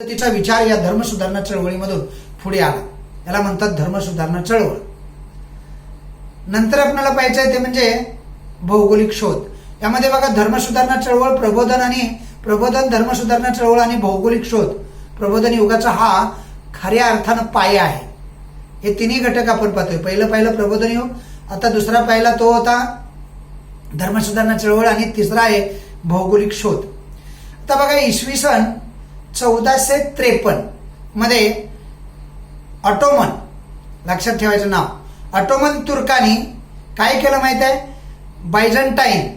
तिचा विचार या धर्मसुधारणा चळवळीमधून पुढे आला. याला म्हणतात धर्मसुधारणा चळवळ. नंतर आपल्याला पाहायचं ते म्हणजे भौगोलिक शोध. यामध्ये बघा धर्मसुधारणा चळवळ, प्रबोधन, धर्मसुधारणा चळवळ आणि भौगोलिक शोध, प्रबोधन युगाचा हा खऱ्या अर्थानं पाया आहे. हे तिन्ही घटक आपण पाहतोय. पहिलं प्रबोधन युग, आता दुसरा पाहिला तो होता धर्मसुधारणा चळवळ आणि तिसरा आहे भौगोलिक शोध. आता बघा इसवी सन 1453 मध्ये ऑटोमन, लक्षात ठेवायचं नाव, ऑटोमन तुर्कांनी काय केलं माहित आहे? बायझंटाईन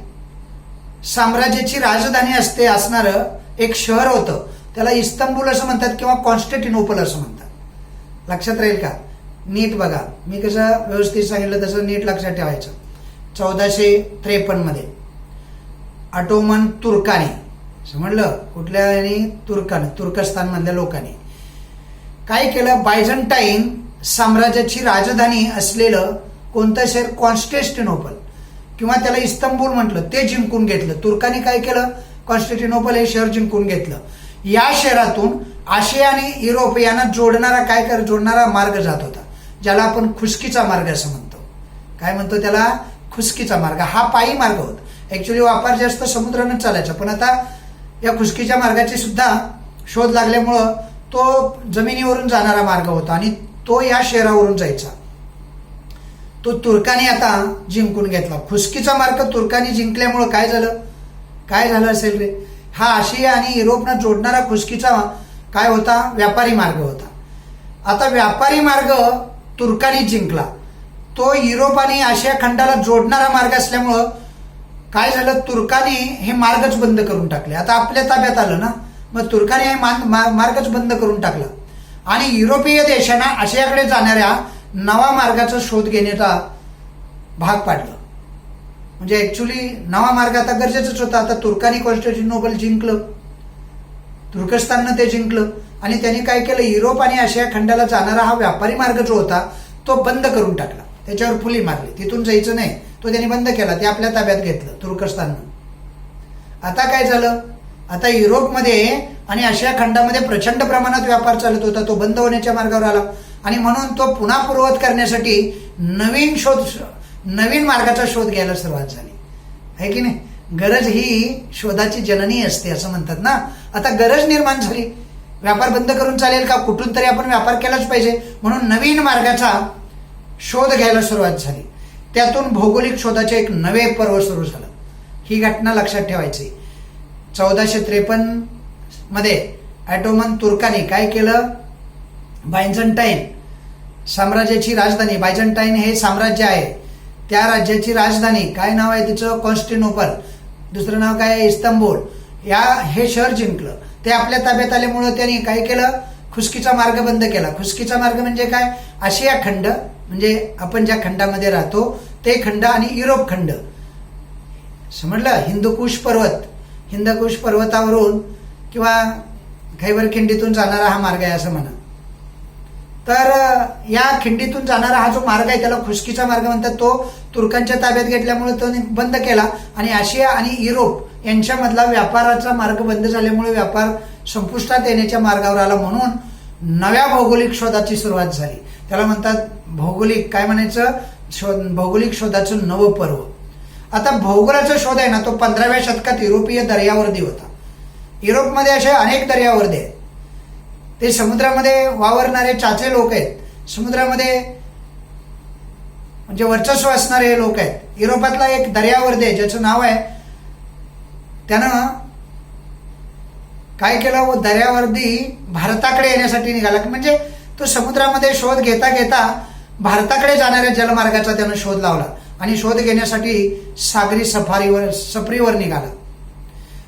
साम्राज्याची राजधानी असणारं एक शहर होतं, त्याला इस्तंबूल असं म्हणतात किंवा कॉन्स्टँटिनोपल असं म्हणतात. लक्षात राहील का? नीट बघा, मी कसं व्यवस्थित सांगितलं तसं नीट लक्षात ठेवायचं. 1453 मध्ये ऑटोमन तुर्कांनी, समजलं, कुठल्या तुर्कस्तान मधल्या लोकांनी काय केलं? बायझंटाईन साम्राज्याची राजधानी असलेलं कोणतं शहर? कॉन्स्टँटिनोपल किंवा त्याला इस्तंबूल म्हटलं, ते जिंकून घेतलं. तुर्कांनी काय केलं? कॉन्स्टँटिनोपल हे शहर जिंकून घेतलं. या शहरातून आशिया आणि युरोप यांना जोडणारा मार्ग जात होता, ज्याला आपण खुसकीचा मार्ग असं म्हणतो. काय म्हणतो त्याला? खुसकीचा मार्ग. हा पायी मार्ग होता. ऍक्च्युली वापर जास्त समुद्रानं चालायचा, पण आता या खुसकीच्या मार्गाची सुद्धा शोध लागल्यामुळं तो जमिनीवरून जाणारा मार्ग होता आणि तो या शहरावरून जायचा. तो तुर्कांनी आता जिंकून घेतला. खुसकीचा मार्ग तुर्कांनी जिंकल्यामुळं काय झालं असेल रे? हा आशिया आणि युरोपना जोडणारा खुसकीचा काय होता? व्यापारी मार्ग होता. आता व्यापारी मार्ग तुर्कांनी जिंकला. तो युरोप आणि आशिया खंडाला जोडणारा मार्ग असल्यामुळं काय झालं? तुर्कांनी हे मार्गच बंद करून टाकले. आता आपल्या ताब्यात आलं ना, मग तुर्कांनी हे मार्गच बंद करून टाकला आणि युरोपीय देशांना आशियाकडे जाणाऱ्या नवा मार्गाचा शोध घेण्याचा भाग पाडलं. म्हणजे ऍक्च्युली नवा मार्ग आता गरजेचंच होता. आता तुर्कांनी कॉन्स्टँटिनोपल जिंकलं, तुर्कस्ताननं ते जिंकलं आणि त्यांनी काय केलं? युरोप आणि आशिया खंडाला जाणारा हा व्यापारी मार्ग जो होता तो बंद करून टाकला. त्याच्यावर फुली मारली, तिथून जायचं नाही, तो त्यांनी बंद केला. ते आपल्या ताब्यात घेतलं तुर्कस्ताननं. आता काय झालं? आता युरोपमध्ये आणि आशिया खंडामध्ये प्रचंड प्रमाणात व्यापार चालत होता, तो बंद होण्याच्या मार्गावर आला आणि म्हणून तो पुन्हा पूर्ववत करण्यासाठी नवीन मार्गाचा शोध घ्यायला सुरुवात झाली. आहे की नाही? गरज ही शोधाची जननी असते असं म्हणतात ना. आता गरज निर्माण झाली, व्यापार बंद करून चालेल का? कुठून तरी आपण व्यापार केलाच पाहिजे, म्हणून नवीन मार्गाचा शोध घ्यायला सुरुवात झाली. त्यातून भौगोलिक शोधाचे एक नवे पर्व सुरू झालं. ही घटना लक्षात ठेवायची. 1453 मध्ये ऑटोमन तुर्कांनी काय केलं? बायझंटाईन साम्राज्याची राजधानी, बायझंटाईन हे साम्राज्य आहे, त्या राज्याची राजधानी काय नाव आहे तिचं? कॉन्स्टँटिनोपल. दुसरं नाव काय आहे? इस्तंबूल. हे शहर जिंकलं. ते आपल्या ताब्यात आल्यामुळं त्यांनी काय केलं? खुसकीचा मार्ग बंद केला. खुसकीचा मार्ग म्हणजे काय? आशिया खंड, म्हणजे आपण ज्या खंडामध्ये राहतो ते खंड आणि युरोप खंड, समजलं? हिंदकुश पर्वतावरून किंवा खैबर खिंडीतून जाणारा हा मार्ग आहे असं म्हणा. तर या खिंडीतून जाणारा हा जो मार्ग आहे त्याला खुसकीचा मार्ग म्हणतात. तो तुर्कांच्या ताब्यात घेतल्यामुळे तो बंद केला आणि आशिया आणि युरोप यांच्यामधला व्यापाराचा मार्ग बंद झाल्यामुळे व्यापार संपुष्टात येण्याच्या मार्गावर आला. म्हणून नव्या भौगोलिक शोधाची सुरुवात झाली. त्याला म्हणतात भौगोलिक, काय म्हणायचं? भौगोलिक शोधाचं नवं पर्व. आता भौगोलाचा शोध आहे ना, तो 15व्या शतकात युरोपीय दर्यावर्दी होता. युरोपमध्ये असे अनेक दर्यावर्दी आहेत. ते समुद्रामध्ये वावरणारे चाचे लोक आहेत, समुद्रामध्ये म्हणजे वर्चस्व असणारे लोक आहेत. युरोपातला एक दर्यावर्दी आहे ज्याचं नाव आहे, त्यानं काय केलं? व दर्यावर्दी भारताकडे येण्यासाठी निघाला. म्हणजे तो समुद्रामध्ये शोध घेता घेता भारताकडे जाणाऱ्या जलमार्गाचा त्यानं शोध लावला आणि शोध घेण्यासाठी सागरी सफरीवर निघाला.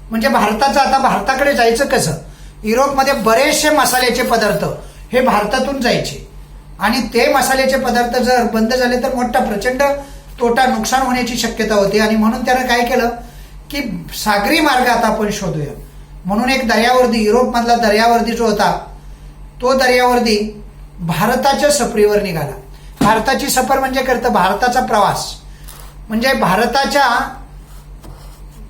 म्हणजे आता भारताकडे जायचं कसं? युरोपमध्ये बरेचसे मसाल्याचे पदार्थ हे भारतातून जायचे आणि ते मसाल्याचे पदार्थ जर बंद झाले तर मोठा प्रचंड नुकसान होण्याची शक्यता होती आणि म्हणून त्यानं काय केलं की सागरी मार्ग आता आपण शोधूया. म्हणून एक दर्यावर्दी, युरोपमधला दर्यावर्दी जो होता तो दर्यावर्दी भारताच्या सफरीवर निघाला. भारताची सफर म्हणजे भारताचा प्रवास, म्हणजे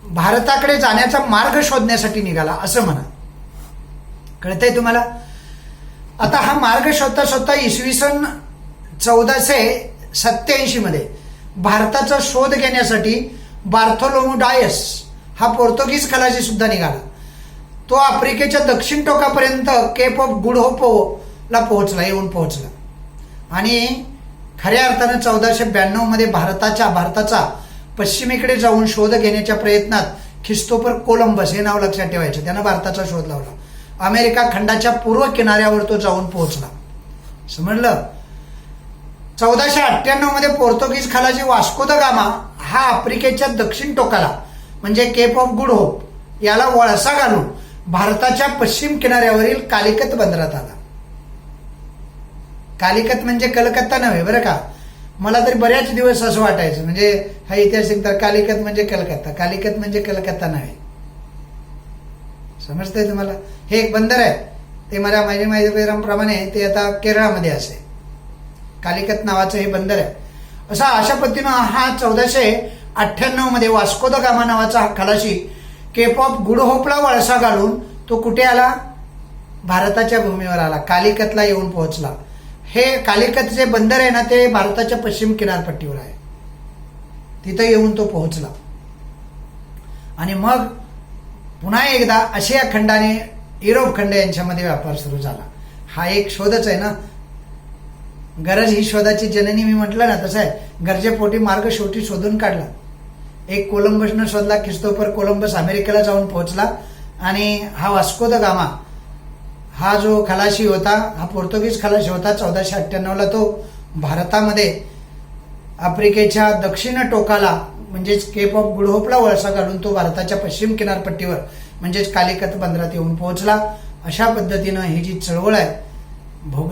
भारताकडे जाण्याचा मार्ग शोधण्यासाठी निघाला असं म्हणा. कळतंय तुम्हाला? आता हा मार्ग शोधता शोधता इसवी सन 1487 मध्ये भारताचा शोध घेण्यासाठी बार्थोलोमू डायस हा पोर्तुगीज खलाशी सुद्धा निघाला. तो आफ्रिकेच्या दक्षिण टोकापर्यंत केप ऑफ गुड होपला येऊन पोहोचला आणि खऱ्या अर्थानं 1492 मध्ये भारताचा पश्चिमेकडे जाऊन शोध घेण्याच्या प्रयत्नात ख्रिस्तोफर कोलंबस हे नाव लक्षात ठेवायचं, त्यानं भारताचा शोध लावला. अमेरिका खंडाच्या पूर्व किनाऱ्यावर तो जाऊन पोहोचला. समजलं? 1498 मध्ये पोर्तुगीज खलाशी वास्को द गामा हा आफ्रिकेच्या दक्षिण टोकाला म्हणजे केप ऑफ गुड होप याला वळसा घालून भारताच्या पश्चिम किनाऱ्यावरील कालिकत बंदरात आला. कालिकत म्हणजे कलकत्ता नव्हे बरं का. मला तरी बऱ्याच दिवस असं वाटायचं, म्हणजे हा ऐतिहासिक तर कालिकत म्हणजे कलकत्ता, कालिकत म्हणजे कलकत्ता नव्हे. समजतंय तुम्हाला? हे एक बंदर आहे, ते माझ्या माहितीप्रमाणे ते आता केरळमध्ये असे कालिकत नावाचं हे बंदर आहे. अशा पद्धतीनं हा 1498 मध्ये वास्को द गामा नावाचा हा खलाशी केप ऑफ गुड होपला वळसा घालून तो कुठे आला? भारताच्या भूमीवर आला, कालिकतला येऊन पोहोचला. हे कालिकत जे बंदर आहे ना ते भारताच्या पश्चिम किनारपट्टीवर आहे, तिथं येऊन तो पोहोचला. आणि मग पुन्हा एकदा आशिया खंड आणि युरोप खंड यांच्यामध्ये व्यापार सुरू झाला. हा एक शोधच आहे ना, गरज ही शोधाची जननी मी म्हटलं ना तसं आहे. गरजेपोटी मार्ग शेवटी शोधून काढला. एक कोलंबसनं शोधला, ख्रिस्तोफर कोलंबस अमेरिकेला जाऊन पोहोचला आणि हा वास्को द गामा हा जो खलाशी होता, हा पोर्तुगीज खलाशी होता, 1498 तो भारतामध्ये आफ्रिकेच्या दक्षिण टोकाला म्हणजेच केप ऑफ गुड होपला वळसा घालून तो भारताच्या पश्चिम किनारपट्टीवर म्हणजेच कालिकत बंदरात येऊन पोहोचला. अशा पद्धतीनं ही जी चळवळ आहे,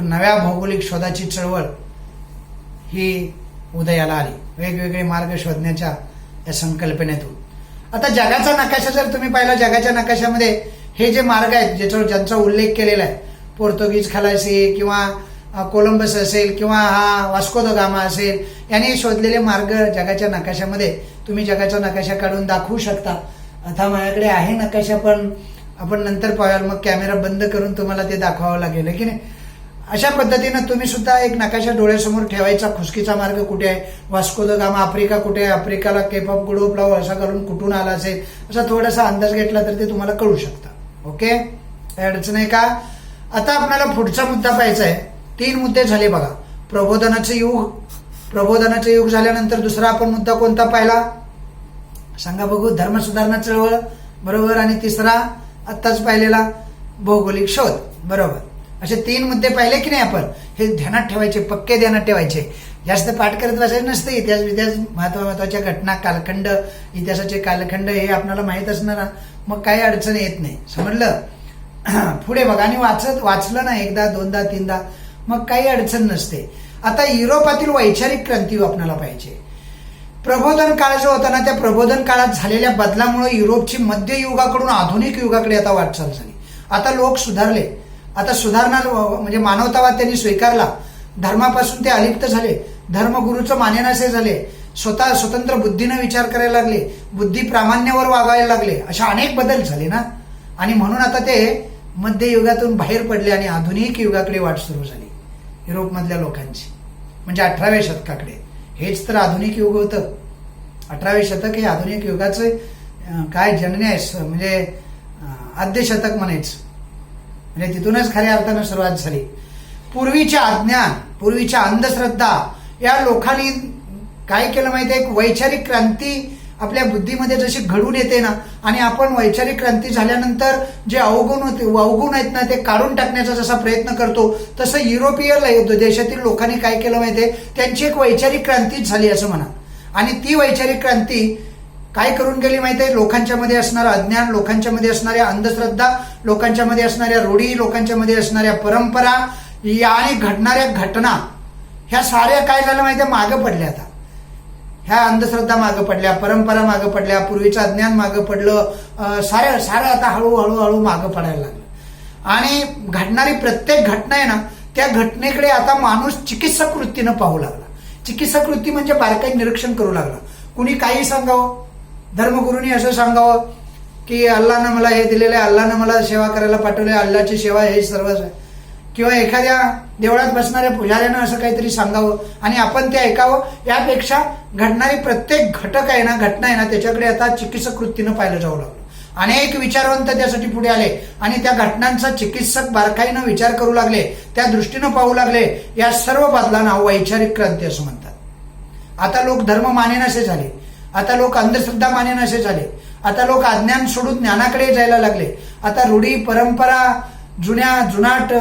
नव्या भौगोलिक शोधाची चळवळ ही उदयाला आली, वेगवेगळे मार्ग शोधण्याच्या या संकल्पनेतून. आता जगाचा नकाशा जर तुम्ही पाहिला, जगाच्या नकाशामध्ये हे जे मार्ग आहेत ज्यांचा उल्लेख केलेला आहे, पोर्तुगीज खलाशी किंवा कोलंबस असेल किंवा हा वास्को द गामा असेल, यांनी शोधलेले मार्ग जगाच्या नकाशामध्ये तुम्ही जगाचा नकाशा काढून दाखवू शकता. आता माझ्याकडे आहे नकाशा, पण आपण नंतर पाहाल, मग कॅमेरा बंद करून तुम्हाला ते दाखवावं लागेल की नाही. अशा पद्धतीनं तुम्ही सुद्धा एक नकाशा डोळ्यासमोर ठेवायचा. खुसकीचा मार्ग कुठे आहे, वास्को द गामा आफ्रिका कुठे आहे, आफ्रिकाला केप ऑफ गुड होपला वळसा घालून कुठून आला असेल, असा थोडासा अंदाज घेतला तर ते तुम्हाला कळू शकतं. ओके, काही अडचण आहे का? आता आपल्याला पुढचा मुद्दा पाहायचा आहे. 3 मुद्दे झाले बघा. प्रबोधनाचे युग झाल्यानंतर दुसरा आपण मुद्दा कोणता पाहिला सांगा बघू? धर्म सुधारणा चळवळ, बरोबर. आणि तिसरा आत्ताच पाहिलेला भौगोलिक शोध, बरोबर. असे 3 मुद्दे पाहिले की नाही आपण? हे ध्यानात ठेवायचे, पक्के ध्यानात ठेवायचे. जास्त पाठ करत बसायचं नसतं. इतिहास महत्वाच्या घटना, कालखंड, इतिहासाचे कालखंड हे आपल्याला माहीत असणार, मग काही अडचण येत नाही. समजलं? पुढे बघा. आणि वाचलं ना एकदा, दोनदा, तीनदा, मग काही अडचण नसते. आता युरोपातील वैचारिक क्रांती आपल्याला पाहिजे. प्रबोधन काळ जो होता ना, त्या प्रबोधन काळात झालेल्या बदलामुळे युरोपची मध्ययुगाकडून आधुनिक युगाकडे आता वाटचाल झाली. आता लोक सुधारले. आता सुधारणा म्हणजे मानवतावाद त्यांनी स्वीकारला. धर्मापासून ते अलिप्त झाले. धर्मगुरूचं मानेनासे झाले. स्वतंत्र बुद्धीनं विचार करायला लागले. बुद्धी प्रामाण्यावर वागायला लागले. अशा अनेक बदल झाले ना. आणि म्हणून आता ते मध्ययुगातून बाहेर पडले आणि आधुनिक युगाकडे वाट सुरू झाली युरोपमधल्या लोकांची. म्हणजे 18व्या शतकाकडे. हेच तर आधुनिक युग होतं. 18वे शतक हे आधुनिक युगाचं काय जननी आहे, म्हणजे आद्य शतक म्हणायचं. म्हणजे तिथूनच खऱ्या अर्थानं सुरुवात झाली. पूर्वीच्या अज्ञान, पूर्वीच्या अंधश्रद्धा या लोकांनी काय केलं माहिती आहे? एक वैचारिक क्रांती आपल्या बुद्धीमध्ये जशी घडून येते ना, आणि आपण वैचारिक क्रांती झाल्यानंतर जे अवगुण आहेत ना ते काढून टाकण्याचा जसा प्रयत्न करतो, तसं युरोपीय देशातील लोकांनी काय केलं माहितीये? त्यांची एक वैचारिक क्रांतीच झाली असं म्हणा. आणि ती वैचारिक क्रांती काय करून गेली माहितीये? लोकांच्या मध्ये असणारं अज्ञान, लोकांच्या मध्ये असणाऱ्या अंधश्रद्धा, लोकांच्या मध्ये असणाऱ्या रूढी, लोकांच्या मध्ये असणाऱ्या परंपरा आणि घडणाऱ्या घटना, ह्या साऱ्या काय झालं माहितीये? मागं पडल्या. आता ह्या अंधश्रद्धा मागं पडल्या, परंपरा मागं पडल्या, पूर्वीचं अज्ञान मागं पडलं, सारं आता हळूहळू मागं पडायला लागलं. आणि घडणारी प्रत्येक घटना आहे ना, त्या घटनेकडे आता माणूस चिकित्सक वृत्तीनं पाहू लागला. चिकित्सक वृत्ती म्हणजे बारकाई निरीक्षण करू लागला. कुणी काही सांगावं, धर्मगुरूंनी असं सांगावं, की अल्लानं मला हे दिलेलं आहे, अल्लानं मला सेवा करायला पाठवले, अल्लाची सेवा हे सर्वच आहे, किंवा एखाद्या देवळात बसणाऱ्या पुजाऱ्यानं असं काहीतरी सांगावं आणि आपण ते ऐकावं, यापेक्षा घडणारी प्रत्येक घटक आहे ना, घटना आहे ना, त्याच्याकडे आता चिकित्सक वृत्तीनं पाहिलं जाऊ लागलं. अनेक विचारवंत त्यासाठी पुढे आले आणि त्या घटनांचा चिकित्सक बारकाईनं विचार करू लागले, त्या दृष्टीनं पाहू लागले. या सर्व बदलांना वैचारिक क्रांती असं म्हणतात. आता लोक धर्म मानेनासे झाले, आता लोक अंधश्रद्धा मानेनासे झाले, आता लोक अज्ञान सोडून ज्ञानाकडे जायला लागले. आता रूढी परंपरा जुनाट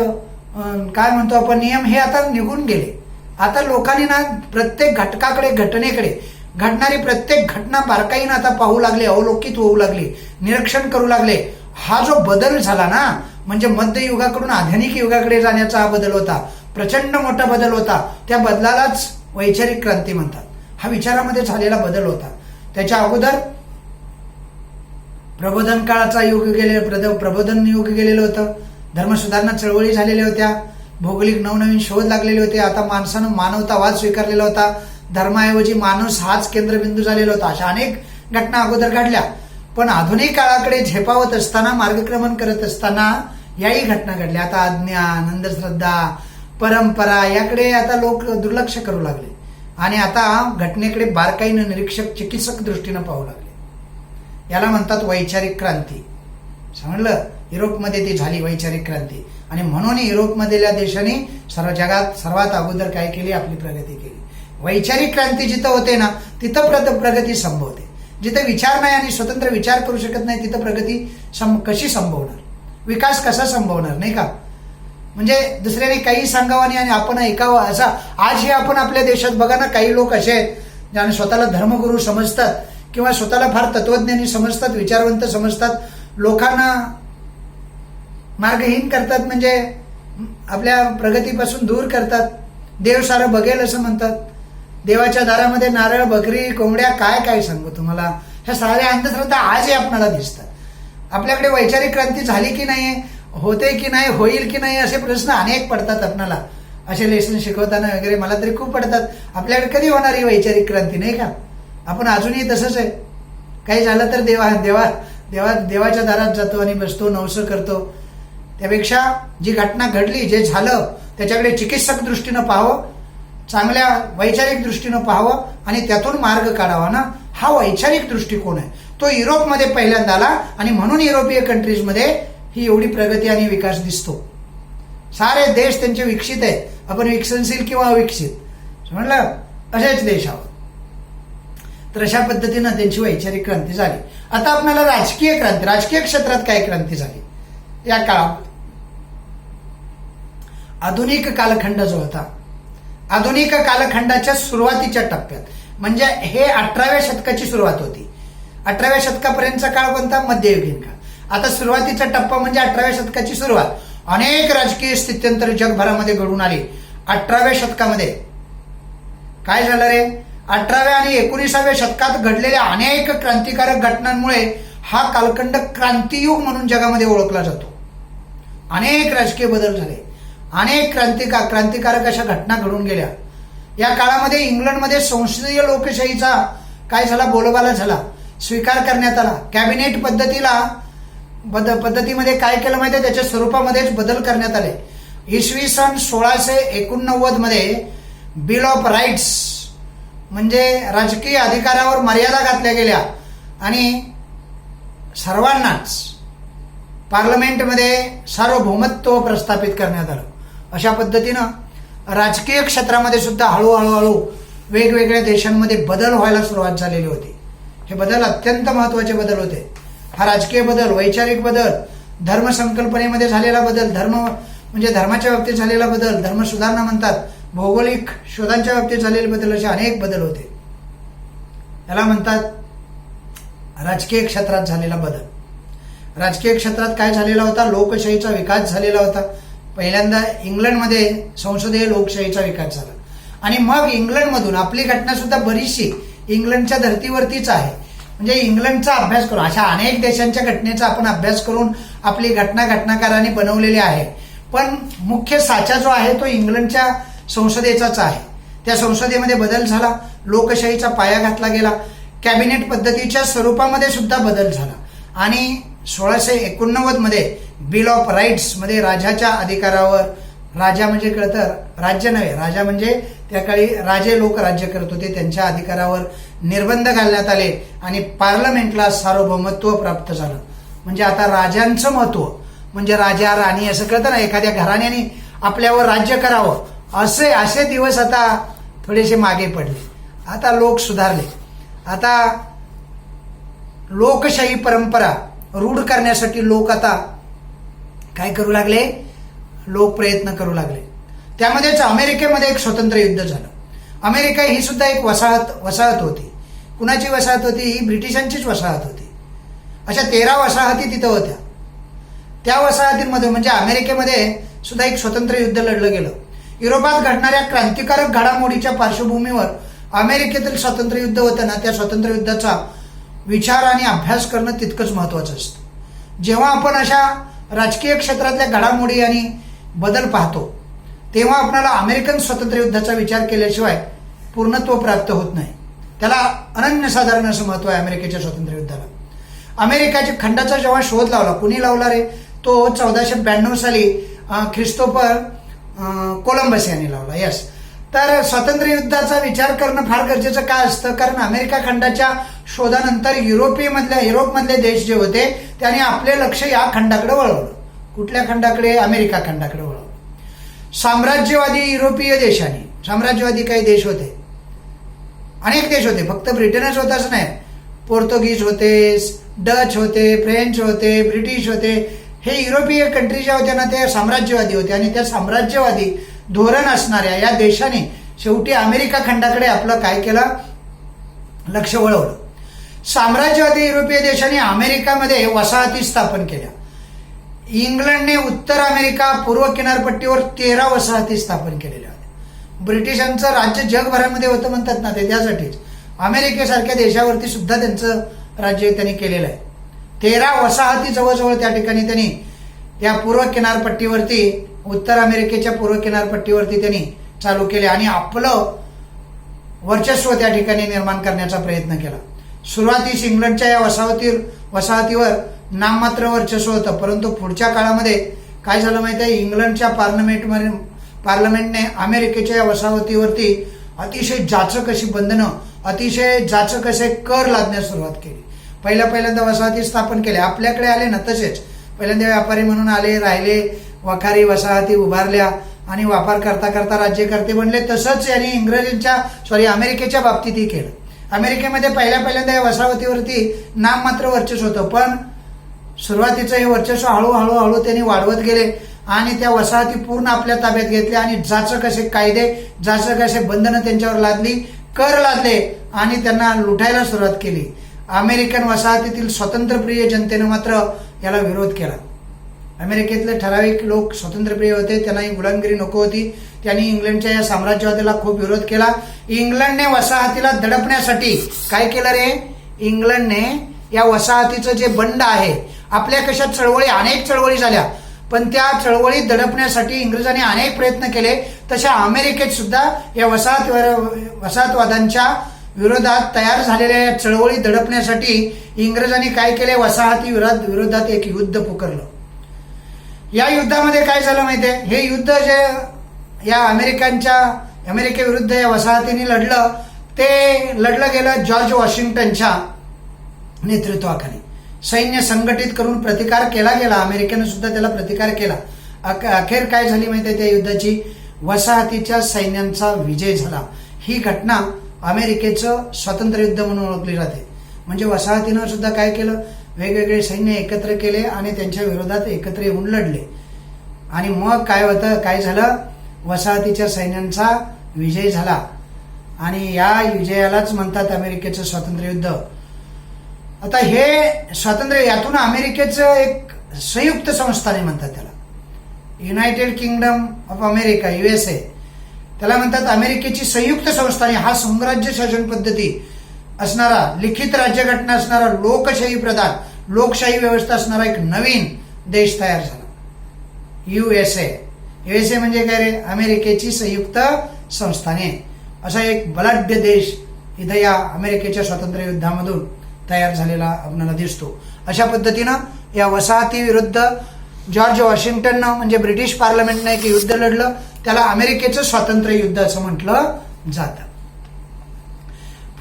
काय म्हणतो आपण नियम हे आता निघून गेले. आता लोकांनी ना प्रत्येक घटकाकडे घटनेकडे घडणारी प्रत्येक घटना बारकाईनं आता पाहू लागले, अवलोकित होऊ लागली, निरीक्षण करू लागले. हा जो बदल झाला ना, म्हणजे मध्ययुगाकडून आधुनिक युगाकडे जाण्याचा हा बदल होता, प्रचंड मोठा बदल होता. त्या बदलालाच वैचारिक क्रांती म्हणतात. हा विचारामध्ये झालेला बदल होता. त्याच्या अगोदर प्रबोधन काळाचा युग प्रबोधन युग गेलेलं होतं. धर्मसुधारणा चळवळी झालेल्या होत्या, भौगोलिक नवनवीन शोध लागलेले होते. आता माणसानं मानवतावाद स्वीकारलेला होता, धर्माऐवजी माणूस हाच केंद्रबिंदू झालेला होता. अशा अनेक घटना अगोदर घडल्या. पण आधुनिक काळाकडे झेपावत असताना, मार्गक्रमण करत असताना याही घटना घडल्या. आता अज्ञान, अंधश्रद्धा, परंपरा याकडे आता लोक दुर्लक्ष करू लागले आणि आता घटनेकडे बारकाईनं निरीक्षक चिकित्सक दृष्टीनं पाहू लागले. याला म्हणतात वैचारिक क्रांती. समजलं? युरोपमध्ये ती झाली वैचारिक क्रांती आणि म्हणून युरोपमधल्या देशांनी जगात सर्वात अगोदर काय केली? आपली प्रगती केली. वैचारिक क्रांती जिथं होते ना, तिथं प्रगती संभवते. जिथं विचार नाही आणि स्वतंत्र विचार करू शकत नाही, तिथं प्रगती कशी संभवणार? विकास कसा संभवणार? नाही का? म्हणजे दुसऱ्याने काही सांगावं आणि आपण ऐकावं असा. आजही आपण आपल्या देशात बघा ना, काही लोक असे आहेत ज्याने स्वतःला धर्मगुरू समजतात किंवा स्वतःला फार तत्वज्ञानी समजतात, विचारवंत समजतात, लोकांना मार्गहीन करतात, म्हणजे आपल्या प्रगतीपासून दूर करतात. देव सारं बघेल असं म्हणतात. देवाच्या दारामध्ये नारळ, बकरी, कोंबड्या, काय काय सांगू तुम्हाला, ह्या साऱ्या अंधश्रद्धा आजही आपल्याला दिसतात. आपल्याकडे वैचारिक क्रांती झाली की नाही, होते की नाही, होईल की नाही, असे प्रश्न अनेक पडतात आपल्याला. असे लेसन शिकवताना वगैरे मला तरी खूप पडतात. आपल्याकडे कधी होणार ही वैचारिक क्रांती? नाही का? आपण अजूनही तसंच आहे. काही झालं तर देवाच्या दारात जातो आणि बसतो, नवसं करतो. त्यापेक्षा जी घटना घडली, जे झालं, त्याच्याकडे चिकित्सक दृष्टीनं पाहावं, चांगल्या वैचारिक दृष्टीनं पाहावं आणि त्यातून मार्ग काढावा ना. हा वैचारिक दृष्टिकोन आहे. तो युरोपमध्ये पहिल्यांदा आला आणि म्हणून युरोपीय कंट्रीजमध्ये ही एवढी प्रगती आणि विकास दिसतो. सारे देश त्यांचे विकसित आहेत. आपण विकसनशील किंवा अविकसित म्हणलं असेच देश आहोत. तर अशा पद्धतीनं त्यांची वैचारिक क्रांती झाली. आता आपल्याला राजकीय क्रांती, राजकीय क्षेत्रात काय क्रांती झाली या काळात? आधुनिक कालखंड जो होता, आधुनिक कालखंडाच्या सुरुवातीच्या टप्प्यात, म्हणजे हे 18व्या शतकाची सुरुवात होती. 18व्या शतकापर्यंतचा काळ कोणता? मध्ययुगीन काळ. आता सुरुवातीचा टप्पा म्हणजे 18व्या शतकाची सुरुवात. अनेक राजकीय स्थित्यंतर जगभरामध्ये घडून आली. 18व्या शतकामध्ये काय झालं रे? 18व्या आणि 19व्या शतकात घडलेल्या अनेक क्रांतिकारक घटनांमुळे हा कालखंड क्रांतियुग म्हणून जगामध्ये ओळखला जातो. अनेक राजकीय बदल झाले, अनेक क्रांतिकारक अशा घटना घडून गेल्या. या काळामध्ये इंग्लंडमध्ये संसदीय लोकशाहीचा काय झाला? बोलबाला झाला, स्वीकार करण्यात आला. कॅबिनेट पद्धतीमध्ये काय केलं माहितीये? त्याच्या स्वरूपामध्येच बदल करण्यात आले. इसवी सन 1689 मध्ये बिल ऑफ राईट्स म्हणजे राजकीय अधिकारावर मर्यादा घातल्या गेल्या आणि सर्वांनाच पार्लमेंटमध्ये सार्वभौमत्व प्रस्थापित करण्यात आलं. अशा पद्धतीनं राजकीय क्षेत्रामध्ये सुद्धा हळूहळू वेगवेगळ्या देशांमध्ये बदल व्हायला सुरुवात झालेली होती. हे बदल अत्यंत महत्वाचे बदल होते. हा राजकीय बदल, वैचारिक बदल, धर्मसंकल्पनेमध्ये झालेला बदल, धर्म म्हणजे धर्माच्या बाबतीत झालेला बदल, धर्म सुधारणा म्हणतात, भौगोलिक शोधांच्या बाबतीत झालेले बदल, असे अनेक बदल होते. याला म्हणतात राजकीय क्षेत्रात झालेला बदल. राजकीय क्षेत्रात काय झालेला होता? लोकशाहीचा विकास झालेला होता. पहिल्यांदा इंग्लंडमध्ये संसदीय लोकशाहीचा विकास झाला आणि मग इंग्लंडमधून आपली घटना सुद्धा बरीचशी इंग्लंडच्या धर्तीवरतीच आहे. म्हणजे इंग्लंडचा अभ्यास करून, अशा अनेक देशांच्या घटनेचा आपण अभ्यास करून आपली घटनाकारांनी बनवलेली आहे. पण मुख्य साचा जो आहे तो इंग्लंडच्या संसदेचाच आहे. त्या संसदेमध्ये बदल झाला, लोकशाहीचा पाया घातला गेला, कॅबिनेट पद्धतीच्या स्वरूपामध्ये सुद्धा बदल झाला आणि 1689 मध्ये बिल ऑफ राईट्स मध्ये राजाच्या अधिकारावर, राजा म्हणजे कळतं राज्य नव्हे, राजा म्हणजे त्या काळी राजे लोक राज्य करत होते, त्यांच्या अधिकारावर निर्बंध घालण्यात आले आणि पार्लमेंटला सार्वभौमत्व प्राप्त झालं. म्हणजे आता राजांचं महत्व म्हणजे राजा राणी असं कळतं ना, एखाद्या घराण्याने आपल्यावर राज्य करावं असे दिवस आता थोडेसे मागे पडले. आता लोक सुधारले. आता लोकशाही परंपरा रूढ करण्यासाठी लोक आता काय करू लागले, लोक प्रयत्न करू लागले. त्यामध्येच अमेरिकेमध्ये एक स्वतंत्र युद्ध झालं. अमेरिका ही सुद्धा एक वसाहत होती. कुणाची वसाहत होती? ही ब्रिटिशांचीच वसाहत होती. अशा 13 वसाहती तिथं होत्या. त्या वसाहतींमध्ये म्हणजे अमेरिकेमध्ये सुद्धा एक स्वतंत्र युद्ध लढलं गेलं. युरोपात घडणाऱ्या क्रांतिकारक घडामोडीच्या पार्श्वभूमीवर अमेरिकेतील स्वतंत्र युद्ध होतं ना, त्या स्वतंत्र युद्धाचा विचार आणि अभ्यास करणं तितकंच महत्वाचं असतं. जेव्हा आपण अशा राजकीय क्षेत्रातल्या घडामोडी आणि बदल पाहतो तेव्हा आपल्याला अमेरिकन स्वतंत्र युद्धाचा विचार केल्याशिवाय पूर्णत्व प्राप्त होत नाही. त्याला अनन्यसाधारण असं महत्व आहे अमेरिकेच्या स्वतंत्र युद्धाला. अमेरिकाच्या खंडाचा जेव्हा शोध लावला, कुणी लावला रे? तो 1492 साली ख्रिस्तोफर कोलंबस यांनी लावला. यस. तर स्वातंत्र्य युद्धाचा विचार करणं फार गरजेचं का असतं? कारण अमेरिका खंडाच्या शोधानंतर युरोपमधले देश जे होते त्यांनी आपले लक्ष या खंडाकडे वळवलं. कुठल्या खंडाकडे? अमेरिका खंडाकडे वळवलं. साम्राज्यवादी युरोपीय देशांनी, साम्राज्यवादी काही देश होते, अनेक देश होते, फक्त ब्रिटनच होताच नाही, पोर्तुगीज होते, डच होते, फ्रेंच होते, ब्रिटिश होते. हे युरोपीय कंट्री ज्या होत्या ना त्या साम्राज्यवादी होत्या आणि त्या साम्राज्यवादी धोरण असणाऱ्या या देशाने शेवटी अमेरिका खंडाकडे आपलं काय केलं? लक्ष वळवलं. साम्राज्यवादी युरोपीय देशांनी अमेरिकामध्ये वसाहती स्थापन केल्या. इंग्लंडने उत्तर अमेरिका पूर्व किनारपट्टीवर 13 वसाहती स्थापन केलेल्या होत्या. ब्रिटिशांचं राज्य जगभरामध्ये होतं म्हणतात ना ते त्यासाठीच अमेरिकेसारख्या देशावरती सुद्धा त्यांचं राज्य त्यांनी केलेलं आहे. 13 वसाहती जवळजवळ त्या ठिकाणी त्यांनी त्या पूर्व किनारपट्टीवरती, उत्तर अमेरिकेच्या पूर्व किनारपट्टीवरती त्यांनी चालू केले आणि आपलं वर्चस्व त्या ठिकाणी निर्माण करण्याचा प्रयत्न केला. सुरुवातीस इंग्लंडच्या या वसाहतीवर नाममात्र वर्चस्व होतं, परंतु पुढच्या काळामध्ये काय झालं माहिती आहे? इंग्लंडच्या पार्लमेंटने अमेरिकेच्या या वसाहतीवरती अतिशय जाचक अशी बंधनं, अतिशय जाचक असे कर लादण्यास सुरुवात केली. पहिल्यांदा वसाहती स्थापन केल्या. आपल्याकडे आले ना तसेच पहिल्यांदा व्यापारी म्हणून आले, राहिले, वखारी वसाहती उभारल्या आणि व्यापार करता करता राज्यकर्ते बनले. तसंच यांनी अमेरिकेच्या बाबतीतही केलं. अमेरिकेमध्ये पहिल्यांदा या वसाहतीवरती नाममात्र वर्चस्व होतं, पण सुरुवातीचं हे वर्चस्व हळूहळू त्यांनी वाढवत गेले आणि त्या वसाहती पूर्ण आपल्या ताब्यात घेतल्या आणि जाचक असे कायदे, जाचक असे बंधनं त्यांच्यावर लादली, कर लादले आणि त्यांना लुटायला सुरुवात केली. अमेरिकन वसाहतीतील स्वातंत्र्यप्रिय जनतेनं मात्र याला विरोध केला. अमेरिकेतले ठराविक लोक स्वातंत्र्यप्रिय होते, त्यांना ही गुलामगिरी नको होती. त्यांनी इंग्लंडच्या या साम्राज्यवादाला खूप विरोध केला. इंग्लंडने वसाहतीला दडपण्यासाठी काय केलं रे? इंग्लंडने या वसाहतीचं जे बंड आहे, आपल्या कशा अनेक चळवळी झाल्या, पण त्या चळवळी दडपण्यासाठी इंग्रजांनी अनेक प्रयत्न केले. तशा अमेरिकेत सुद्धा या वसाहतवादांच्या विरोधात तयार झालेल्या चळवळी दडपण्यासाठी इंग्रजांनी काय केले? वसाहती विरोधात एक युद्ध पुकारलं. या युद्धामध्ये काय झालं माहितीये? हे युद्ध जे या अमेरिकेविरुद्ध या वसाहतीने लढलं, ते लढलं गेलं जॉर्ज वॉशिंग्टनच्या नेतृत्वाखाली. सैन्य संघटित करून प्रतिकार केला गेला. अमेरिकेनं सुद्धा त्याला प्रतिकार केला. अखेर काय झाली माहितीये त्या युद्धाची? वसाहतीच्या सैन्यांचा विजय झाला. ही घटना अमेरिकेचं स्वातंत्र्य युद्ध म्हणून ओळखली जाते. म्हणजे वसाहतीनं सुद्धा काय केलं? वेगवेगळे सैन्य एकत्र केले आणि त्यांच्या विरोधात एकत्र येऊन लढले आणि मग काय झालं? वसाहतीच्या सैन्यांचा विजय झाला आणि या विजयालाच म्हणतात अमेरिकेचं स्वातंत्र्य युद्ध. आता हे स्वातंत्र्य यातून अमेरिकेचं एक संयुक्त संस्थाने म्हणतात त्याला, United kingdom of America, USA, त्याला म्हणतात अमेरिकेची संयुक्त संस्थाने. हा संघराज्य शासन पद्धती असणारा, लिखित राज्यघटना असणारा, लोकशाही प्रधान, लोकशाही व्यवस्था असणारा एक नवीन देश तयार झाला, USA म्हणजे काय रे? अमेरिकेची संयुक्त संस्थाने. असा एक बलाढ्य देश इथं या अमेरिकेच्या स्वातंत्र्य युद्धामधून तयार झालेला आपल्याला दिसतो. अशा पद्धतीनं या वसाहती विरुद्ध जॉर्ज वॉशिंग्टननं म्हणजे ब्रिटिश पार्लमेंटनं एक युद्ध लढलं, त्याला अमेरिकेचं स्वातंत्र्य युद्ध असं म्हटलं जातं.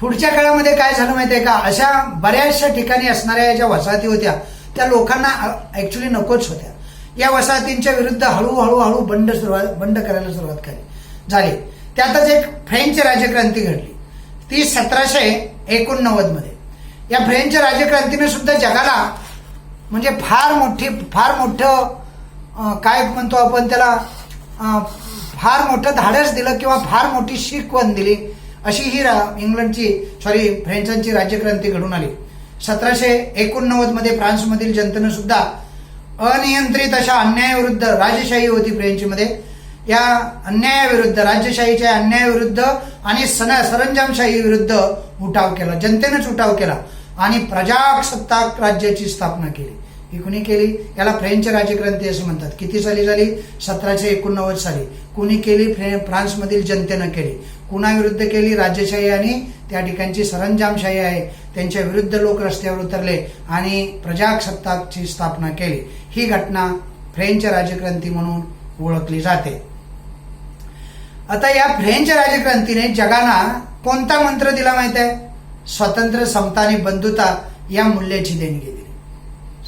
पुढच्या काळामध्ये काय झालं माहितीये का, अशा बऱ्याचशा ठिकाणी असणाऱ्या ज्या वसाहती होत्या त्या लोकांना ऍक्च्युली नकोच होत्या. या वसाहतींच्या विरुद्ध हळूहळू बंड करायला सुरुवात झाली. त्यातच एक फ्रेंच राज्यक्रांती घडली, ती 1789 मध्ये. या फ्रेंच राज्यक्रांतीने सुद्धा जगाला म्हणजे फार मोठं काय म्हणतो आपण त्याला, फार मोठं धाडस दिलं किंवा फार मोठी शिकवण दिली, अशी ही फ्रेंचांची राज्यक्रांती घडून आली. 1789 मध्ये फ्रान्समधील जनतेनं सुद्धा अनियंत्रित अशा अन्यायाविरुद्ध, राजशाही होती फ्रेंचमध्ये, या अन्यायाविरुद्ध, राजशाहीच्या अन्यायाविरुद्ध आणि सरंजामशाही विरुद्ध उठाव केला. जनतेनंच उठाव केला आणि प्रजासत्ताक राज्याची स्थापना केली. ही कुणी केली? याला फ्रेंच राज्यक्रांती असं म्हणतात. किती साली झाली? 1789 साली. कुणी केली? फ्रान्समधील जनतेनं केली. कुणाविरुद्ध केली? राजशाही आणि त्या ठिकाणची सरंजामशाही आहे त्यांच्या विरुद्ध लोक रस्त्यावर उतरले आणि प्रजासत्ताकची स्थापना केली. ही घटना फ्रेंच राज्यक्रांती म्हणून ओळखली जाते. आता या फ्रेंच राज्यक्रांतीने जगाला कोणता मंत्र दिला माहित आहे? स्वातंत्र्य, समता आणि बंधुता या मूल्याची देणगी दिली.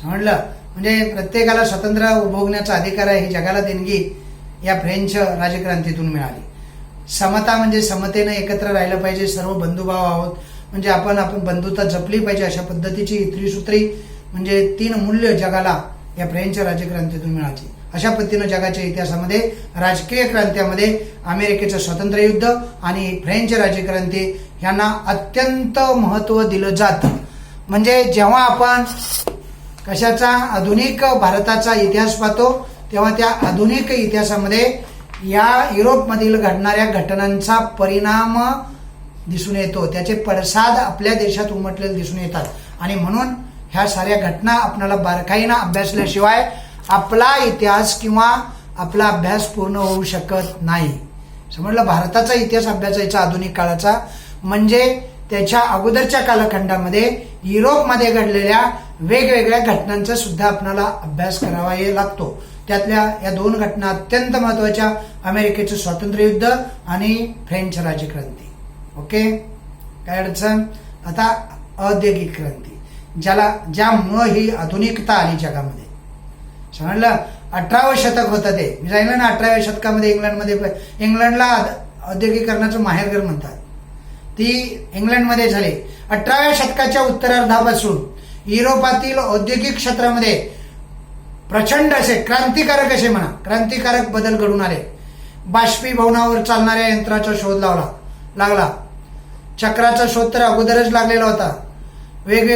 समजलं? म्हणजे प्रत्येकाला स्वातंत्र्य उपभोगण्याचा अधिकार आहे, ही जगाला देणगी या फ्रेंच राज्यक्रांतीतून मिळाली. समता म्हणजे समतेने एकत्र राहिलं पाहिजे, सर्व बंधुभाव आहोत, म्हणजे आपण बंधुता जपली पाहिजे, अशा पद्धतीची त्रिसूत्री म्हणजे 3 मूल्य जगाला या फ्रेंच राज्यक्रांतीतून मिळाली. अशा पद्धतीनं जगाच्या इतिहासामध्ये राजकीय क्रांत्यामध्ये अमेरिकेचं स्वातंत्र्य युद्ध आणि फ्रेंच राज्यक्रांती यांना अत्यंत महत्व दिलं जातं. म्हणजे जेव्हा आपण कशाचा आधुनिक भारताचा इतिहास पाहतो तेव्हा त्या आधुनिक इतिहासामध्ये या युरोपमधील घडणाऱ्या घटनांचा परिणाम दिसून येतो, त्याचे पडसाद आपल्या देशात उमटलेले दिसून येतात. आणि म्हणून ह्या साऱ्या घटना आपल्याला बारकाईनं अभ्यासल्याशिवाय आपला इतिहास किंवा आपला अभ्यास पूर्ण होऊ शकत नाही. समजलं? भारताचा इतिहास अभ्यासायचा आधुनिक काळाचा म्हणजे त्याच्या अगोदरच्या कालखंडामध्ये युरोपमध्ये घडलेल्या वेगवेगळ्या घटनांचा सुद्धा आपल्याला अभ्यास करावा लागतो. त्यातल्या या 2 घटना अत्यंत महत्वाच्या, अमेरिकेचं स्वातंत्र्य युद्ध आणि फ्रेंच राज्यक्रांती. ओके, काय अडचण? आता औद्योगिक क्रांती, ज्यामुळं ही आधुनिकता आली जगामध्ये. समजलं? 18वं शतक होतं ते. मी सांगितलं ना, 18व्या शतकामध्ये इंग्लंडला औद्योगिकरणाचं माहेरघर म्हणतात. ती इंग्लंडमध्ये झाली. 18व्या शतकाच्या उत्तरार्धापासून युरोपातील औद्योगिक क्षेत्रामध्ये प्रचंड असे क्रांतिकारक बदल घडून आले. बाष्पीभवनावर चालणाऱ्या यंत्राचा शोध लागला. चक्राचा शोध तर अगोदरच लागलेला होता. वेगवेगळे